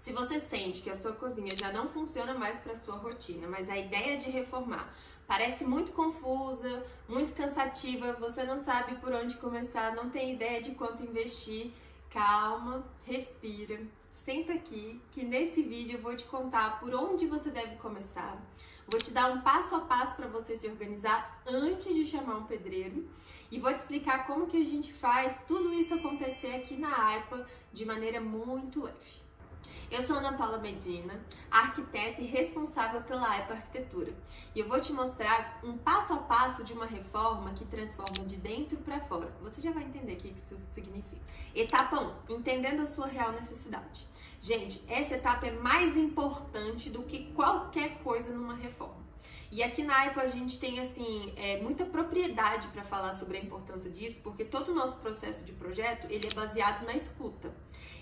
Se você sente que a sua cozinha já não funciona mais para sua rotina, mas a ideia de reformar parece muito confusa, muito cansativa, você não sabe por onde começar, não tem ideia de quanto investir, calma, respira, senta aqui que nesse vídeo eu vou te contar por onde você deve começar. Vou te dar um passo a passo para você se organizar antes de chamar um pedreiro e vou te explicar como que a gente faz tudo isso acontecer aqui na AIPA de maneira muito leve. Eu sou Ana Paula Medina, arquiteta e responsável pela AIPA Arquitetura. E eu vou te mostrar um passo a passo de uma reforma que transforma de dentro para fora. Você já vai entender o que isso significa. Etapa 1, entendendo a sua real necessidade. Gente, essa etapa é mais importante do que qualquer coisa numa reforma. E aqui na AIPA a gente tem assim muita propriedade para falar sobre a importância disso, porque todo o nosso processo de projeto ele é baseado na escuta.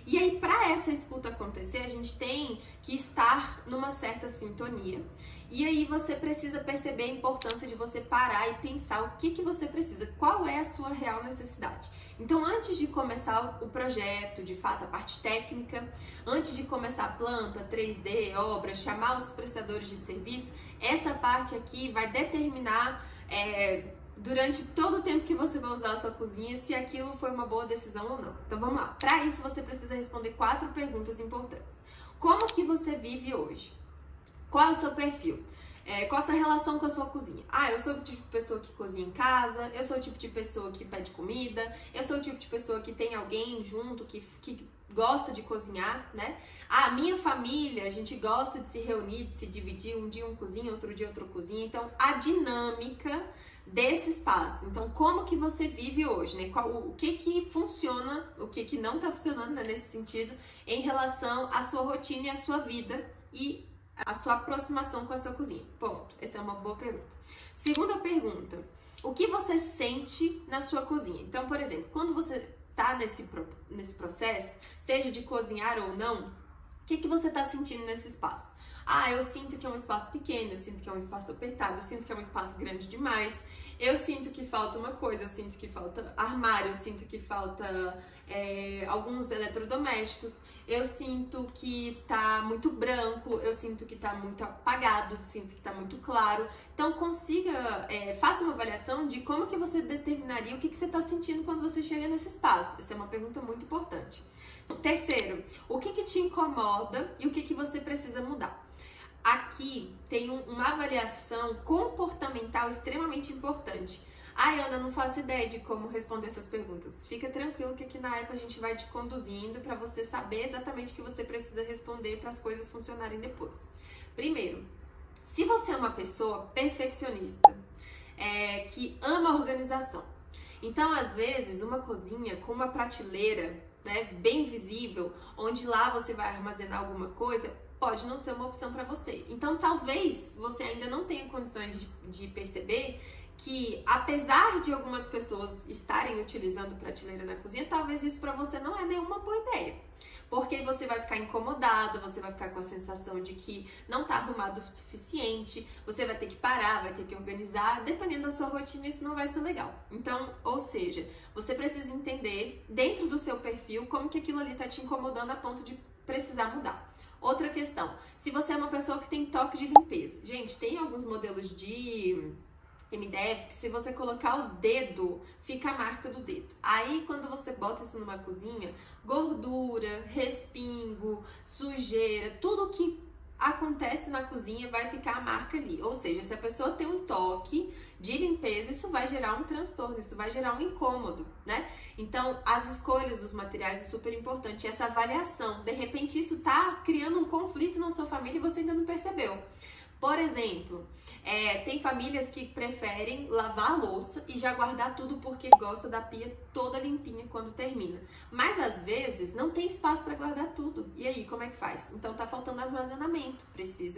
E aí, para essa escuta acontecer, a gente tem que estar numa certa sintonia. E aí você precisa perceber a importância de você parar e pensar o que você precisa, qual é a sua real necessidade. Então, antes de começar o projeto, de fato, a parte técnica, antes de começar a planta, 3D, obra, chamar os prestadores de serviço, essa parte aqui vai determinar durante todo o tempo que você vai usar a sua cozinha, se aquilo foi uma boa decisão ou não. Então vamos lá. Para isso você precisa responder 4 perguntas importantes. Como que você vive hoje? Qual é o seu perfil? Qual a sua relação com a sua cozinha? Eu sou o tipo de pessoa que cozinha em casa, eu sou o tipo de pessoa que pede comida, eu sou o tipo de pessoa que tem alguém junto que gosta de cozinhar, né? Minha família, a gente gosta de se reunir, de se dividir, um dia um cozinha, outro dia outro cozinha. Então, a dinâmica desse espaço. Então, como que você vive hoje, né? O que funciona, o que não tá funcionando, né, nesse sentido, em relação à sua rotina e à sua vida e a sua aproximação com a sua cozinha. Ponto. Essa é uma boa pergunta. Segunda pergunta, o que você sente na sua cozinha? Então, por exemplo, quando você tá nesse processo, seja de cozinhar ou não, o que você tá sentindo nesse espaço? Eu sinto que é um espaço pequeno, eu sinto que é um espaço apertado, eu sinto que é um espaço grande demais, eu sinto que falta uma coisa, eu sinto que falta armário, eu sinto que falta alguns eletrodomésticos, eu sinto que tá muito branco, eu sinto que tá muito apagado, eu sinto que tá muito claro. Então faça uma avaliação de como que você determinaria o que você tá sentindo quando você chega nesse espaço. Essa é uma pergunta muito importante. Terceiro, o que te incomoda e o que você precisa mudar? Aqui tem uma avaliação comportamental extremamente importante. Ana, não faço ideia de como responder essas perguntas. Fica tranquilo que aqui na AIPA a gente vai te conduzindo para você saber exatamente o que você precisa responder para as coisas funcionarem depois. Primeiro, se você é uma pessoa perfeccionista, que ama organização, então às vezes uma cozinha com uma prateleira, né, bem visível, onde lá você vai armazenar alguma coisa, pode não ser uma opção para você. Então, talvez você ainda não tenha condições de perceber que, apesar de algumas pessoas estarem utilizando prateleira na cozinha, talvez isso para você não é nenhuma boa ideia. Porque você vai ficar incomodada, você vai ficar com a sensação de que não está arrumado o suficiente, você vai ter que parar, vai ter que organizar, dependendo da sua rotina isso não vai ser legal. Então, ou seja, você precisa entender dentro do seu perfil como que aquilo ali está te incomodando a ponto de precisar mudar. Outra questão, se você é uma pessoa que tem toque de limpeza. Gente, tem alguns modelos de MDF que se você colocar o dedo, fica a marca do dedo. Aí, quando você bota isso numa cozinha, gordura, respingo, sujeira, tudo que acontece na cozinha vai ficar a marca ali. Ou seja, se a pessoa tem um toque de limpeza, isso vai gerar um transtorno, isso vai gerar um incômodo, né? Então, as escolhas dos materiais é super importante, essa avaliação. De repente, isso tá criando um conflito na sua família e você ainda não percebeu. Por exemplo, tem famílias que preferem lavar a louça e já guardar tudo porque gosta da pia toda limpinha quando termina. Mas às vezes não tem espaço para guardar tudo. E aí, como é que faz? Então tá faltando armazenamento.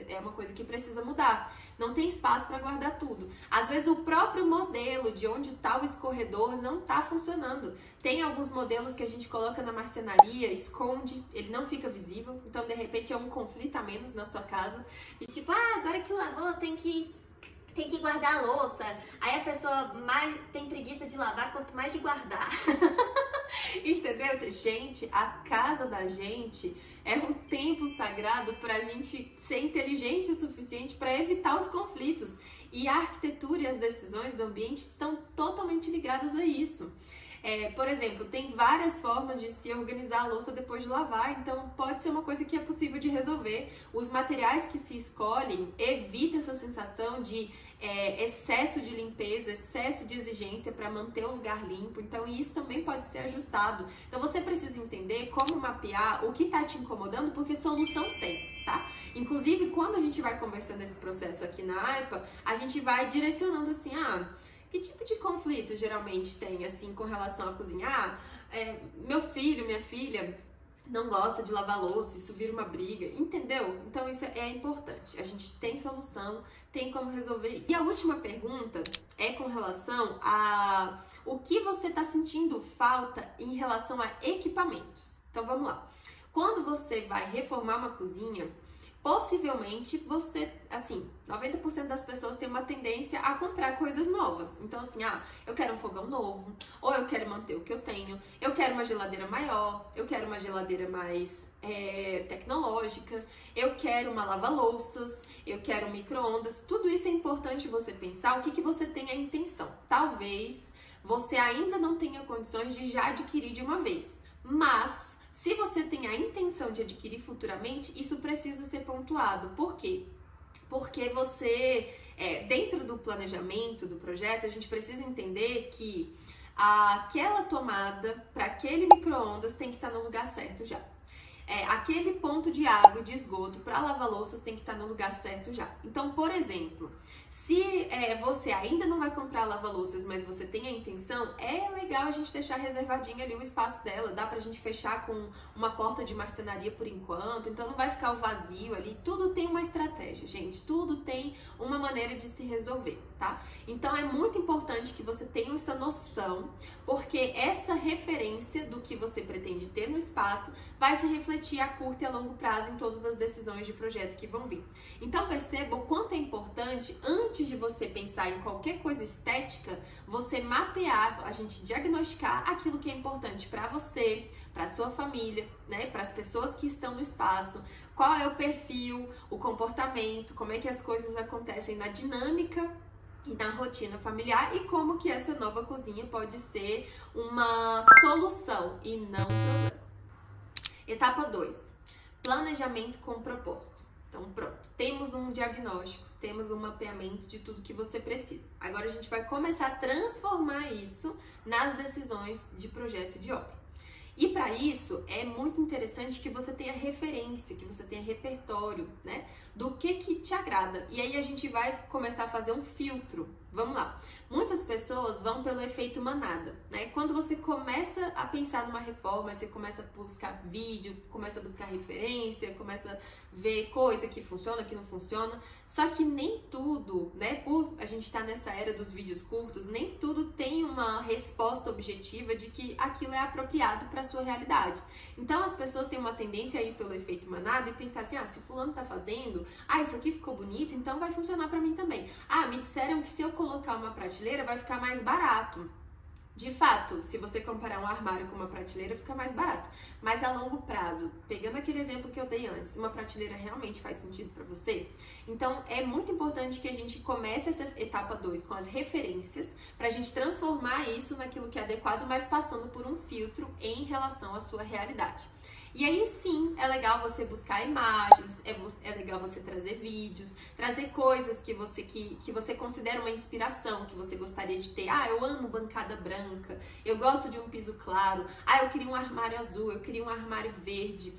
É uma coisa que precisa mudar. Não tem espaço para guardar tudo. Às vezes o próprio modelo de onde está o escorredor não tá funcionando. Tem alguns modelos que a gente coloca na marcenaria, esconde, ele não fica visível. Então, de repente, é um conflito a menos na sua casa. E tipo, agora que lavou, tem que guardar a louça. Aí a pessoa mais tem preguiça de lavar, quanto mais de guardar. Entendeu? Gente, a casa da gente é um templo sagrado pra gente ser inteligente o suficiente para evitar os conflitos. E a arquitetura e as decisões do ambiente estão totalmente ligadas a isso. Por exemplo, tem várias formas de se organizar a louça depois de lavar, então pode ser uma coisa que é possível de resolver. Os materiais que se escolhem evitam essa sensação de excesso de limpeza, excesso de exigência para manter o lugar limpo, então isso também pode ser ajustado. Então você precisa entender como mapear o que está te incomodando, porque solução tem, tá? Inclusive, quando a gente vai conversando esse processo aqui na AIPA, a gente vai direcionando assim, que tipo de conflito geralmente tem, assim, com relação a cozinhar? Meu filho, minha filha não gosta de lavar louça, isso vira uma briga, entendeu? Então isso é importante, a gente tem solução, tem como resolver isso. E a última pergunta é com relação a o que você está sentindo falta em relação a equipamentos. Então vamos lá. Quando você vai reformar uma cozinha, possivelmente você, assim, 90% das pessoas tem uma tendência a comprar coisas novas. Então, assim, eu quero um fogão novo, ou eu quero manter o que eu tenho, eu quero uma geladeira maior, eu quero uma geladeira mais tecnológica, eu quero uma lava-louças, eu quero um micro-ondas. Tudo isso é importante você pensar o que você tem a intenção. Talvez você ainda não tenha condições de já adquirir de uma vez, mas se você tem a intenção de adquirir futuramente, isso precisa ser pontuado. Por quê? Porque você, dentro do planejamento do projeto, a gente precisa entender que aquela tomada para aquele micro-ondas tem que estar no lugar certo já. Aquele ponto de água e de esgoto para lavar louças tem que estar no lugar certo já. Então, por exemplo, se você ainda não vai comprar lava-louças, mas você tem a intenção, é legal a gente deixar reservadinho ali o espaço dela. Dá pra gente fechar com uma porta de marcenaria por enquanto, então não vai ficar o vazio ali. Tudo tem uma estratégia, gente. Tudo tem uma maneira de se resolver, tá? Então, é muito importante que você tenha essa noção, porque essa referência do que você pretende ter no espaço vai se refletir a curto e a longo prazo em todas as decisões de projeto que vão vir. Então perceba o quanto é importante, antes de você pensar em qualquer coisa estética, você mapear, a gente diagnosticar aquilo que é importante para você, para sua família, né, para as pessoas que estão no espaço, qual é o perfil, o comportamento, como é que as coisas acontecem na dinâmica e na rotina familiar e como que essa nova cozinha pode ser uma solução e não um problema. Etapa 2, planejamento com propósito. Então pronto, temos um diagnóstico, temos um mapeamento de tudo que você precisa. Agora a gente vai começar a transformar isso nas decisões de projeto e de obra. E para isso é muito interessante que você tenha referência, que você tenha repertório, né? Do que te agrada. E aí a gente vai começar a fazer um filtro. Vamos lá. Muitas pessoas vão pelo efeito manada, né? Quando você começa a pensar numa reforma, você começa a buscar vídeo, começa a buscar referência, começa a ver coisa que funciona, que não funciona. Só que nem tudo, né? Por a gente estar nessa era dos vídeos curtos, nem tudo tem uma resposta objetiva de que aquilo é apropriado para a sua realidade. Então as pessoas têm uma tendência a ir pelo efeito manada e pensar assim, se fulano tá fazendo, isso aqui ficou bonito, então vai funcionar para mim também. Me disseram que se eu colocar uma prateleira vai ficar mais barato. De fato, se você comparar um armário com uma prateleira, fica mais barato. Mas a longo prazo, pegando aquele exemplo que eu dei antes, uma prateleira realmente faz sentido para você? Então, é muito importante que a gente comece essa etapa 2 com as referências, para a gente transformar isso naquilo que é adequado, mas passando por um filtro em relação à sua realidade. E aí sim, é legal você buscar imagens, é legal você trazer vídeos, trazer coisas que você considera uma inspiração, que você gostaria de ter. Eu amo bancada branca, eu gosto de um piso claro, eu queria um armário azul, eu queria um armário verde,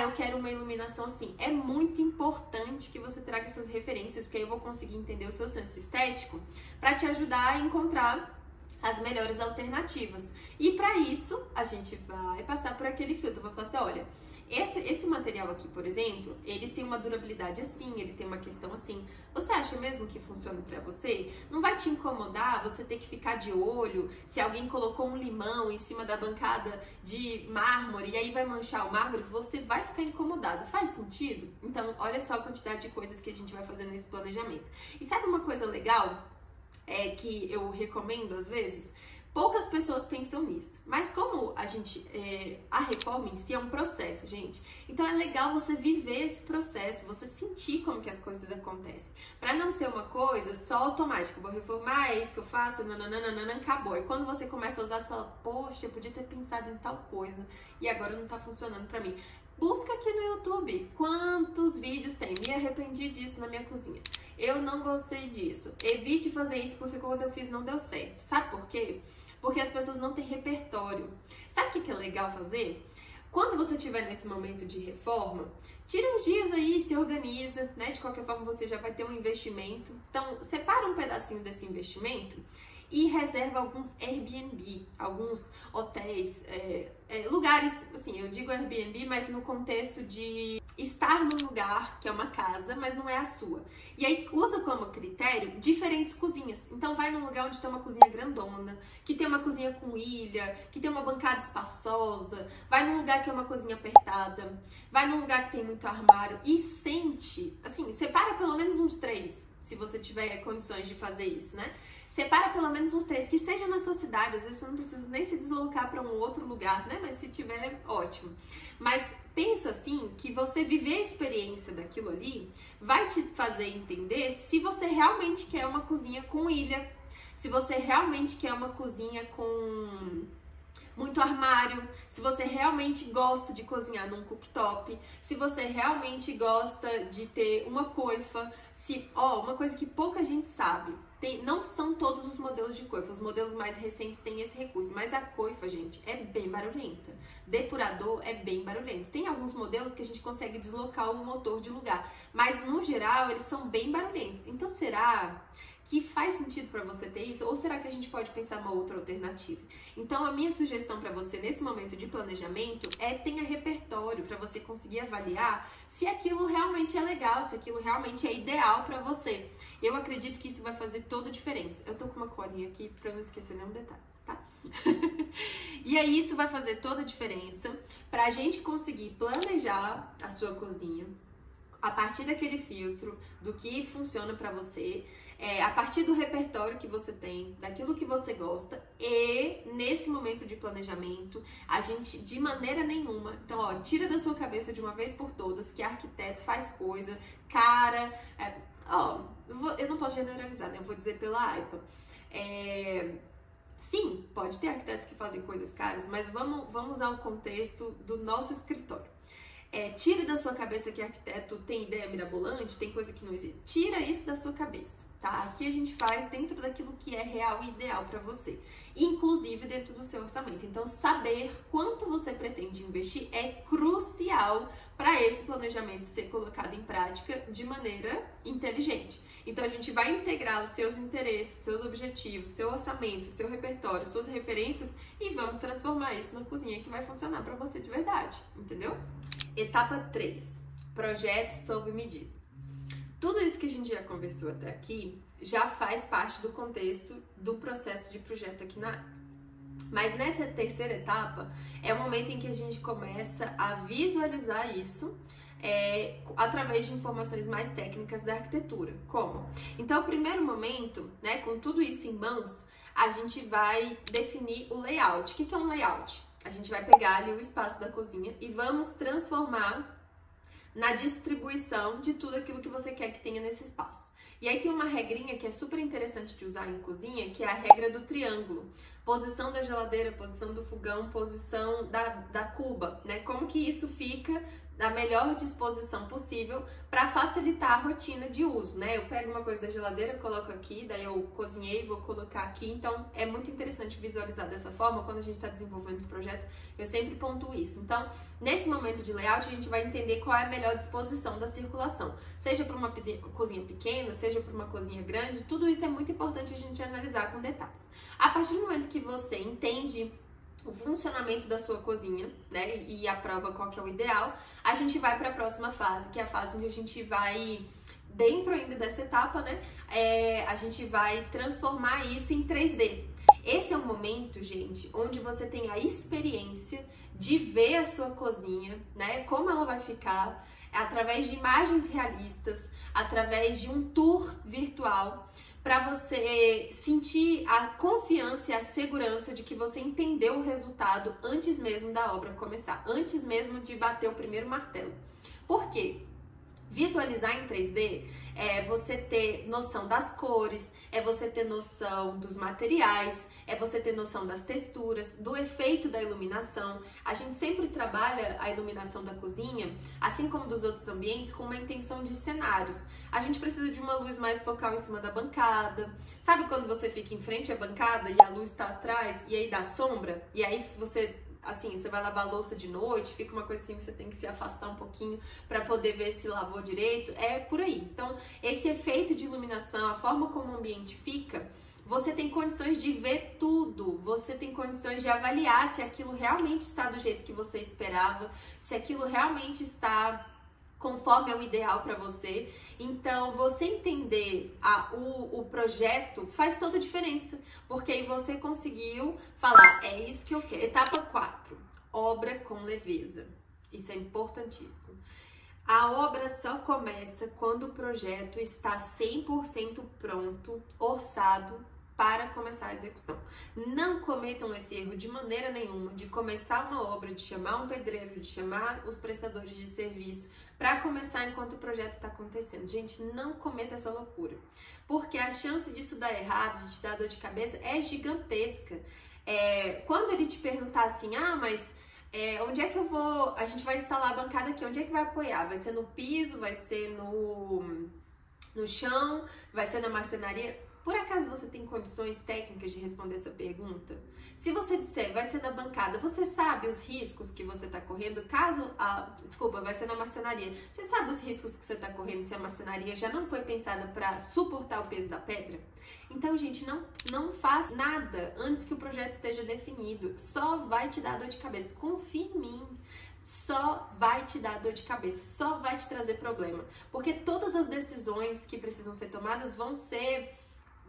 eu quero uma iluminação assim. É muito importante que você traga essas referências, porque aí eu vou conseguir entender o seu senso estético para te ajudar a encontrar as melhores alternativas. E para isso, a gente vai passar por aquele filtro. Vai falar assim, olha, esse material aqui, por exemplo, ele tem uma durabilidade assim, ele tem uma questão assim. Você acha mesmo que funciona para você? Não vai te incomodar você ter que ficar de olho se alguém colocou um limão em cima da bancada de mármore e aí vai manchar o mármore? Você vai ficar incomodado. Faz sentido? Então, olha só a quantidade de coisas que a gente vai fazer nesse planejamento. E sabe uma coisa legal? Que eu recomendo às vezes, Poucas pessoas pensam nisso, mas como a reforma em si é um processo, gente, então é legal você viver esse processo, você sentir como que as coisas acontecem, para não ser uma coisa só automática, vou reformar, é isso que eu faço, nananana, acabou. E quando você começa a usar, você fala, poxa, eu podia ter pensado em tal coisa e agora não tá funcionando pra mim. Busca aqui no YouTube quantos vídeos tem, me arrependi disso na minha cozinha. Eu não gostei disso. Evite fazer isso porque quando eu fiz não deu certo. Sabe por quê? Porque as pessoas não têm repertório. Sabe o que é legal fazer? Quando você estiver nesse momento de reforma, tira uns dias aí, se organiza, né? De qualquer forma você já vai ter um investimento. Então, separa um pedacinho desse investimento e reserva alguns Airbnb, alguns hotéis, lugares, assim, eu digo Airbnb, mas no contexto de estar num lugar que é uma casa, mas não é a sua. E aí usa como critério diferentes cozinhas. Então vai num lugar onde tem uma cozinha grandona, que tem uma cozinha com ilha, que tem uma bancada espaçosa, vai num lugar que é uma cozinha apertada, vai num lugar que tem muito armário e sente, assim, separa pelo menos uns 3, se você tiver condições de fazer isso, né? Separa pelo menos uns 3, que seja na sua cidade, às vezes você não precisa nem se deslocar para um outro lugar, né? Mas se tiver, ótimo. Mas pensa assim, que você viver a experiência daquilo ali vai te fazer entender se você realmente quer uma cozinha com ilha, se você realmente quer uma cozinha com muito armário, se você realmente gosta de cozinhar num cooktop, se você realmente gosta de ter uma coifa, uma coisa que pouca gente sabe, não são todos os modelos de coifa, os modelos mais recentes têm esse recurso, mas a coifa, gente, é bem barulhenta. Depurador é bem barulhento. Tem alguns modelos que a gente consegue deslocar o motor de lugar, mas no geral eles são bem barulhentos. Então será que faz sentido para você ter isso? Ou será que a gente pode pensar uma outra alternativa? Então a minha sugestão para você nesse momento de planejamento é tenha repertório para você conseguir avaliar se aquilo realmente é legal, se aquilo realmente é ideal para você. Eu acredito que isso vai fazer toda a diferença. Eu tô com uma colinha aqui para não esquecer nenhum detalhe, tá? E aí isso vai fazer toda a diferença pra gente conseguir planejar a sua cozinha a partir daquele filtro, do que funciona pra você, a partir do repertório que você tem, daquilo que você gosta, e nesse momento de planejamento, a gente de maneira nenhuma, então ó, tira da sua cabeça de uma vez por todas que arquiteto faz coisa cara, eu não posso generalizar, né? Eu vou dizer pela AIPA. Sim, pode ter arquitetos que fazem coisas caras, mas vamos usar o contexto do nosso escritório. Tire da sua cabeça que arquiteto tem ideia mirabolante, tem coisa que não existe. Tira isso da sua cabeça, tá? Aqui a gente faz dentro daquilo que é real e ideal para você, inclusive dentro do seu orçamento. Então, saber quanto você pretende investir é crucial para esse planejamento ser colocado em prática de maneira inteligente. Então, a gente vai integrar os seus interesses, seus objetivos, seu orçamento, seu repertório, suas referências e vamos transformar isso na cozinha que vai funcionar para você de verdade, entendeu? Etapa 3, projeto sob medida. Tudo isso que a gente já conversou até aqui já faz parte do contexto do processo de projeto aqui na AIPA. Mas nessa terceira etapa é o momento em que a gente começa a visualizar isso através de informações mais técnicas da arquitetura. Como? Então, o primeiro momento, né, com tudo isso em mãos, a gente vai definir o layout. O que é um layout? A gente vai pegar ali o espaço da cozinha e vamos transformar na distribuição de tudo aquilo que você quer que tenha nesse espaço. E aí tem uma regrinha que é super interessante de usar em cozinha, que é a regra do triângulo. Posição da geladeira, posição do fogão, posição da cuba, né? Como que isso fica da melhor disposição possível para facilitar a rotina de uso, né? Eu pego uma coisa da geladeira, coloco aqui, daí eu cozinhei, vou colocar aqui. Então, é muito interessante visualizar dessa forma. Quando a gente está desenvolvendo o projeto, eu sempre pontuo isso. Então, nesse momento de layout, a gente vai entender qual é a melhor disposição da circulação. Seja para uma cozinha pequena, seja para uma cozinha grande, tudo isso é muito importante a gente analisar com detalhes. A partir do momento que você entende o funcionamento da sua cozinha, né, e aprova qual que é o ideal, a gente vai para a próxima fase, que é a fase onde a gente vai, dentro ainda dessa etapa, né, a gente vai transformar isso em 3D. Esse é um momento, gente, onde você tem a experiência de ver a sua cozinha, né, como ela vai ficar, através de imagens realistas, através de um tour virtual, para você sentir a confiança e a segurança de que você entendeu o resultado antes mesmo da obra começar, antes mesmo de bater o primeiro martelo. Por quê? Visualizar em 3D é você ter noção das cores, é você ter noção dos materiais, é você ter noção das texturas, do efeito da iluminação. A gente sempre trabalha a iluminação da cozinha, assim como dos outros ambientes, com uma intenção de cenários. A gente precisa de uma luz mais focal em cima da bancada. Sabe quando você fica em frente à bancada e a luz está atrás e aí dá sombra? E aí você... assim, você vai lavar a louça de noite, fica uma coisa assim que você tem que se afastar um pouquinho para poder ver se lavou direito, é por aí. Então, esse efeito de iluminação, a forma como o ambiente fica, você tem condições de ver tudo, você tem condições de avaliar se aquilo realmente está do jeito que você esperava, se aquilo realmente está conforme é o ideal para você. Então, você entender o projeto faz toda a diferença, porque aí você conseguiu falar, é isso que eu quero. Etapa 4, obra com leveza. Isso é importantíssimo. A obra só começa quando o projeto está 100% pronto, orçado, para começar a execução. Não cometam esse erro de maneira nenhuma de começar uma obra, de chamar um pedreiro, de chamar os prestadores de serviço para começar enquanto o projeto está acontecendo. Gente, não cometa essa loucura, porque a chance disso dar errado, de te dar dor de cabeça, é gigantesca. Quando ele te perguntar assim, mas onde é que eu vou, a gente vai instalar a bancada aqui, onde é que vai apoiar? Vai ser no piso, vai ser no chão, vai ser na marcenaria? Por acaso você tem condições técnicas de responder essa pergunta? Se você disser, vai ser na bancada, você sabe os riscos que você está correndo caso... vai ser na marcenaria. Você sabe os riscos que você está correndo se a marcenaria já não foi pensada para suportar o peso da pedra? Então, gente, não faz nada antes que o projeto esteja definido. Só vai te dar dor de cabeça. Confia em mim. Só vai te dar dor de cabeça, só vai te trazer problema. Porque todas as decisões que precisam ser tomadas vão ser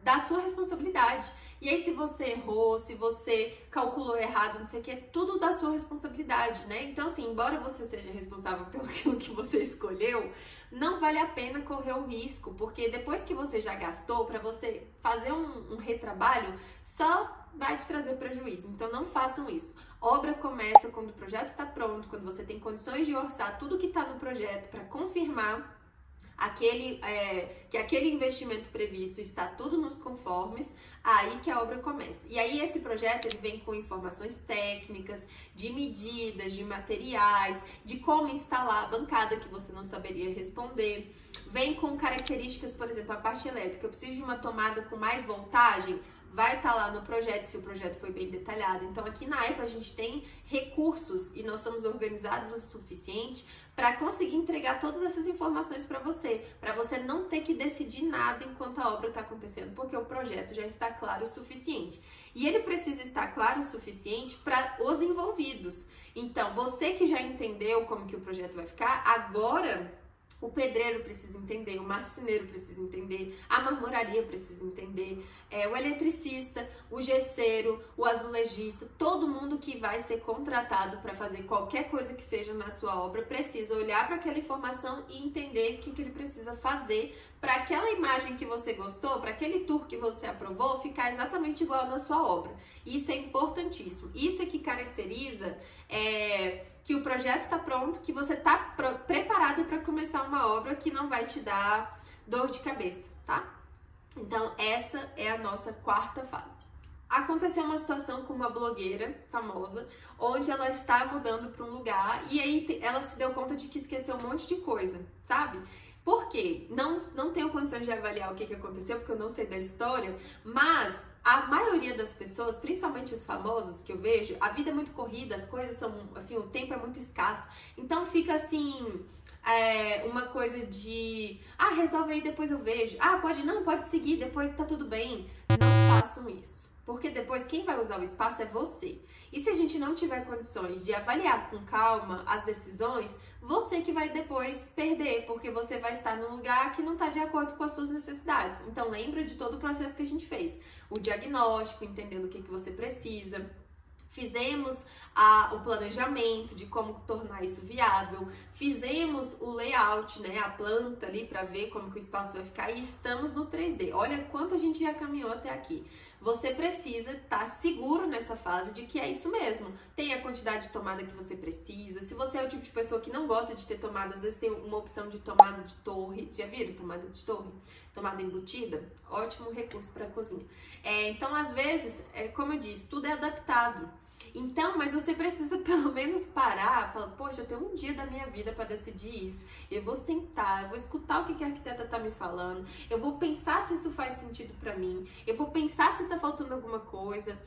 da sua responsabilidade. E aí, se você errou, se você calculou errado, não sei o que, é tudo da sua responsabilidade, né? Então, assim, embora você seja responsável pelo que você escolheu, não vale a pena correr o risco, porque depois que você já gastou, para você fazer um retrabalho, só vai te trazer prejuízo. Então, não façam isso. Obra começa quando o projeto está pronto, quando você tem condições de orçar tudo que está no projeto para confirmar que aquele investimento previsto está tudo nos conformes, aí que a obra começa. E aí esse projeto ele vem com informações técnicas, de medidas, de materiais, de como instalar a bancada que você não saberia responder. Vem com características, por exemplo, a parte elétrica. Eu preciso de uma tomada com mais voltagem? Vai estar lá no projeto, se o projeto foi bem detalhado. Então, aqui na EPA, a gente tem recursos e nós somos organizados o suficiente para conseguir entregar todas essas informações para você não ter que decidir nada enquanto a obra está acontecendo, porque o projeto já está claro o suficiente. E ele precisa estar claro o suficiente para os envolvidos. Então, você que já entendeu como que o projeto vai ficar, agora... o pedreiro precisa entender, o marceneiro precisa entender, a marmoraria precisa entender, o eletricista, o gesseiro, o azulejista, todo mundo que vai ser contratado para fazer qualquer coisa que seja na sua obra precisa olhar para aquela informação e entender o que ele precisa fazer para aquela imagem que você gostou, para aquele tour que você aprovou, ficar exatamente igual na sua obra. Isso é importantíssimo. Isso é que caracteriza... que o projeto está pronto, que você está preparado para começar uma obra que não vai te dar dor de cabeça, tá? Então, essa é a nossa quarta fase. Aconteceu uma situação com uma blogueira famosa, onde ela está mudando para um lugar e aí ela se deu conta de que esqueceu um monte de coisa, sabe? Por quê? Não tenho condições de avaliar o que aconteceu, porque eu não sei da história, mas... a maioria das pessoas, principalmente os famosos que eu vejo, a vida é muito corrida, as coisas são, assim, o tempo é muito escasso. Então fica assim, uma coisa de, resolve aí, depois eu vejo. Pode seguir, depois tá tudo bem. Não façam isso. Porque depois quem vai usar o espaço é você. E se a gente não tiver condições de avaliar com calma as decisões, você que vai depois perder, porque você vai estar num lugar que não está de acordo com as suas necessidades. Então lembra de todo o processo que a gente fez. O diagnóstico, entendendo o que você precisa. Fizemos o planejamento de como tornar isso viável, fizemos o layout, né, a planta ali para ver como que o espaço vai ficar e estamos no 3D. Olha quanto a gente já caminhou até aqui. Você precisa estar seguro nessa fase de que é isso mesmo. Tem a quantidade de tomada que você precisa. Se você é o tipo de pessoa que não gosta de ter tomada, às vezes tem uma opção de tomada de torre. Já viram tomada de torre? Tomada embutida? Ótimo recurso para a cozinha. Então, às vezes, como eu disse, tudo é adaptado. Então, mas você precisa pelo menos parar, falar, poxa, eu tenho um dia da minha vida para decidir isso. Eu vou sentar, eu vou escutar o que a arquiteta tá me falando, eu vou pensar se isso faz sentido para mim, eu vou pensar se tá faltando alguma coisa.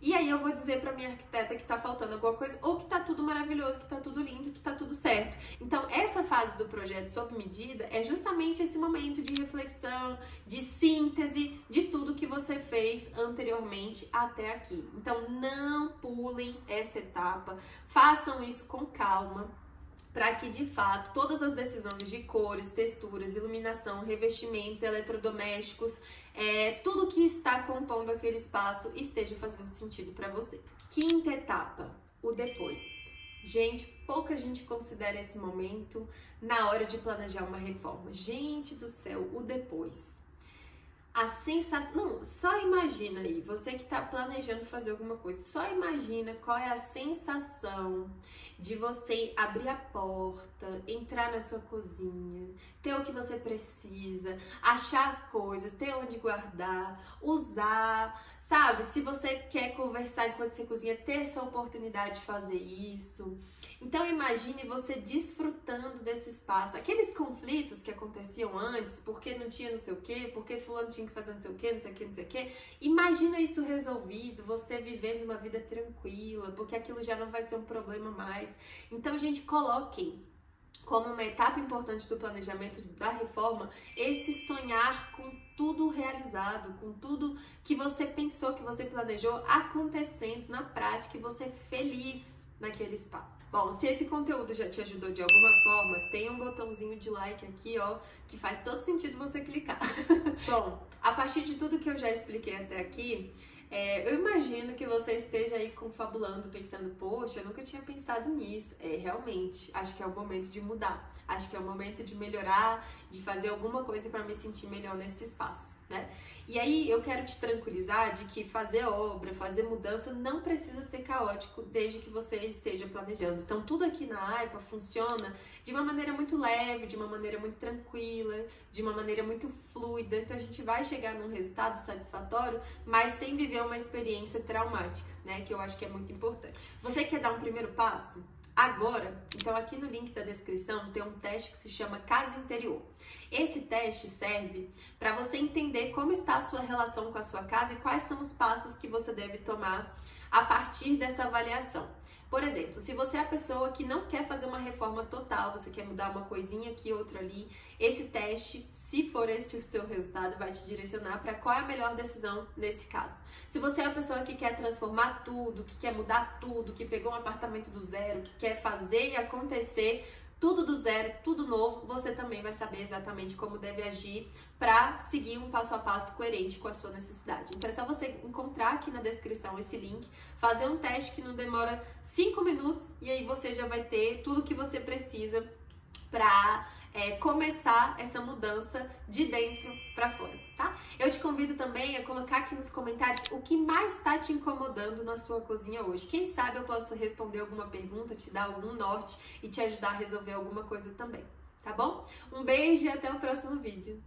E aí eu vou dizer pra minha arquiteta que tá faltando alguma coisa, ou que tá tudo maravilhoso, que tá tudo lindo, que tá tudo certo. Então, essa fase do projeto sob medida é justamente esse momento de reflexão, de síntese de tudo que você fez anteriormente até aqui. Então, não pulem essa etapa, façam isso com calma, para que de fato todas as decisões de cores, texturas, iluminação, revestimentos, eletrodomésticos, tudo que está compondo aquele espaço esteja fazendo sentido para você. Quinta etapa, o depois. Gente, pouca gente considera esse momento na hora de planejar uma reforma. Gente do céu, o depois. A sensação... Não, só imagina aí, você que está planejando fazer alguma coisa, só imagina qual é a sensação de você abrir a porta, entrar na sua cozinha, ter o que você precisa, achar as coisas, ter onde guardar, usar, sabe? Se você quer conversar enquanto você cozinha, ter essa oportunidade de fazer isso. Então imagine você desfrutando desse espaço. Aqueles conflitos que aconteciam antes, porque não tinha não sei o quê, porque fulano tinha que fazer não sei o quê, não sei o quê, não sei o quê. Imagina isso resolvido, você vivendo uma vida tranquila, porque aquilo já não vai ser um problema mais. Então, gente, coloquem como uma etapa importante do planejamento da reforma esse sonhar com tudo realizado, com tudo que você pensou, que você planejou acontecendo na prática e você feliz naquele espaço. Bom, se esse conteúdo já te ajudou de alguma forma, tem um botãozinho de like aqui, ó, que faz todo sentido você clicar. Bom, a partir de tudo que eu já expliquei até aqui, eu imagino que você esteja aí confabulando, pensando, poxa, eu nunca tinha pensado nisso. Realmente, acho que é o momento de mudar. Acho que é o momento de melhorar, de fazer alguma coisa para me sentir melhor nesse espaço, né? E aí eu quero te tranquilizar de que fazer obra, fazer mudança não precisa ser caótico desde que você esteja planejando. Então tudo aqui na AIPA funciona de uma maneira muito leve, de uma maneira muito tranquila, de uma maneira muito fluida. Então a gente vai chegar num resultado satisfatório, mas sem viver uma experiência traumática, né? Que eu acho que é muito importante. Você quer dar um primeiro passo? Agora, então aqui no link da descrição tem um teste que se chama Casa Interior. Esse teste serve para você entender como está a sua relação com a sua casa e quais são os passos que você deve tomar a partir dessa avaliação. Por exemplo, se você é a pessoa que não quer fazer uma reforma total, você quer mudar uma coisinha aqui, outra ali, esse teste, se for esse o seu resultado, vai te direcionar para qual é a melhor decisão nesse caso. Se você é a pessoa que quer transformar tudo, que quer mudar tudo, que pegou um apartamento do zero, que quer fazer e acontecer tudo do zero, tudo novo, você também vai saber exatamente como deve agir para seguir um passo a passo coerente com a sua necessidade. Então é só você encontrar aqui na descrição esse link, fazer um teste que não demora 5 minutos e aí você já vai ter tudo que você precisa para começar essa mudança de dentro para fora, tá? Eu te convido também a colocar aqui nos comentários o que mais está te incomodando na sua cozinha hoje. Quem sabe eu posso responder alguma pergunta, te dar algum norte e te ajudar a resolver alguma coisa também, tá bom? Um beijo e até o próximo vídeo.